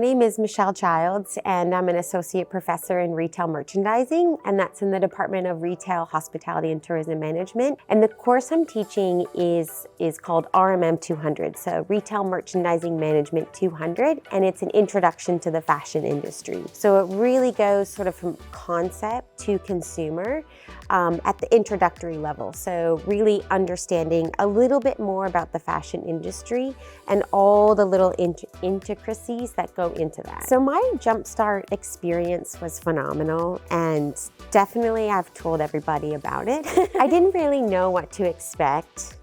name is Michelle Childs, and I'm an associate professor in retail merchandising, and that's in the Department of Retail, Hospitality, and Tourism Management. And the course I'm teaching is called RMM 200, so Retail Merchandising Management 200, and it's an introduction to the fashion industry. So it really goes sort of from concept to consumer at the introductory level. So really understanding a little bit more about the fashion industry and all the little intricacies that go into that. So my Jumpstart experience was phenomenal, and definitely I've told everybody about it. I didn't really know what to expect.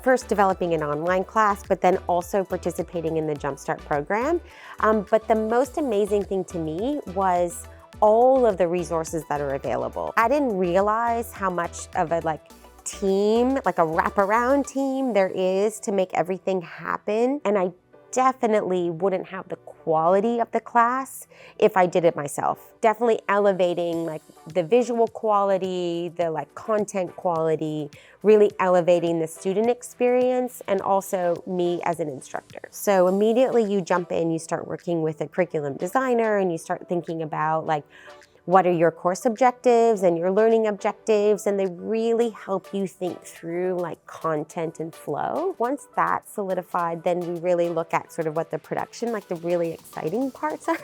First developing an online class, but then also participating in the Jumpstart program. But the most amazing thing to me was all of the resources that are available. I didn't realize how much of a team, like a wraparound team there is to make everything happen. And I definitely wouldn't have the quality of the class if I did it myself. Definitely elevating the visual quality, the content quality, really elevating the student experience and also me as an instructor. So immediately you jump in, you start working with a curriculum designer and you start thinking about what are your course objectives and your learning objectives, and they really help you think through content and flow. Once that's solidified, then we really look at sort of what the production, the really exciting parts are.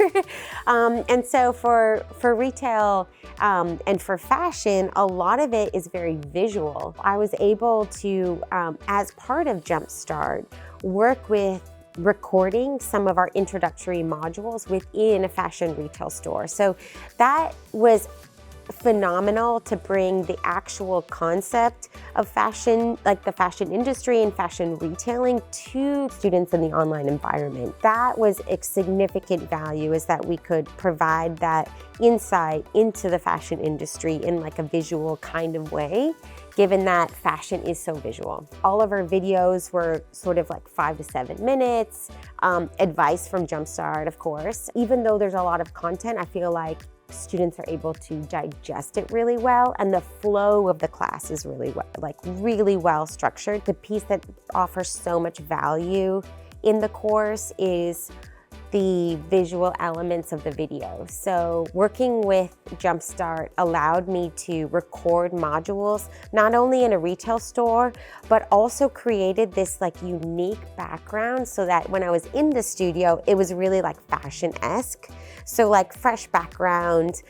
And so for retail and for fashion, a lot of it is very visual. I was able to, as part of Jumpstart, work with recording some of our introductory modules within a fashion retail store. So that was phenomenal to bring the actual concept of fashion, the fashion industry and fashion retailing, to students in the online environment. That was a significant value, is that we could provide that insight into the fashion industry in a visual kind of way, given that fashion is so visual. All of our videos were sort of 5 to 7 minutes, advice from Jumpstart, of course. Even though there's a lot of content, I feel like students are able to digest it really well, and the flow of the class is really really well structured. The piece that offers so much value in the course is the visual elements of the video. So working with Jumpstart allowed me to record modules, not only in a retail store, but also created this unique background so that when I was in the studio, it was really fashion-esque. So fresh background,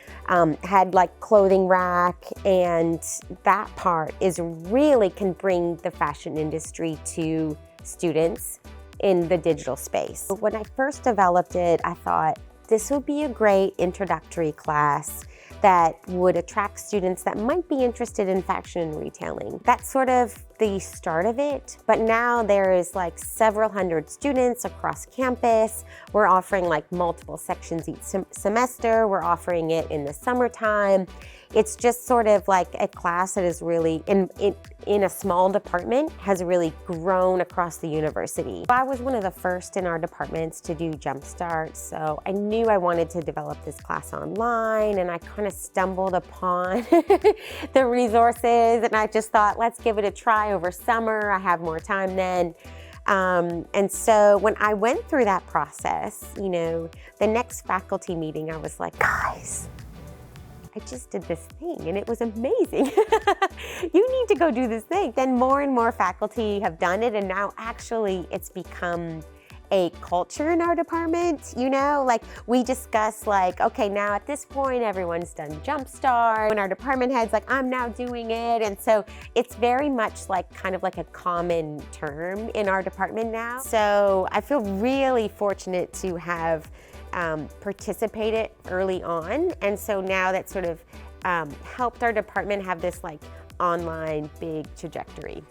had clothing rack, and that part really can bring the fashion industry to students in the digital space. When I first developed it, I thought this would be a great introductory class that would attract students that might be interested in fashion and retailing. That's sort of the start of it, but now there is several hundred students across campus. We're offering multiple sections each semester. We're offering it in the summertime. It's just sort of a class that is really, in a small department, has really grown across the university. I was one of the first in our departments to do Jumpstart, so I knew I wanted to develop this class online, and I kind of stumbled upon the resources, and I just thought, let's give it a try over summer. I have more time then. And so when I went through that process, the next faculty meeting, I was like, guys, I just did this thing and it was amazing. You need to go do this thing. Then more and more faculty have done it, and now actually it's become a culture in our department. We discuss okay, now at this point everyone's done Jumpstart, and our department head's I'm now doing it. And so it's very much kind of a common term in our department now. So I feel really fortunate to have participated early on, and so now that sort of helped our department have this online big trajectory.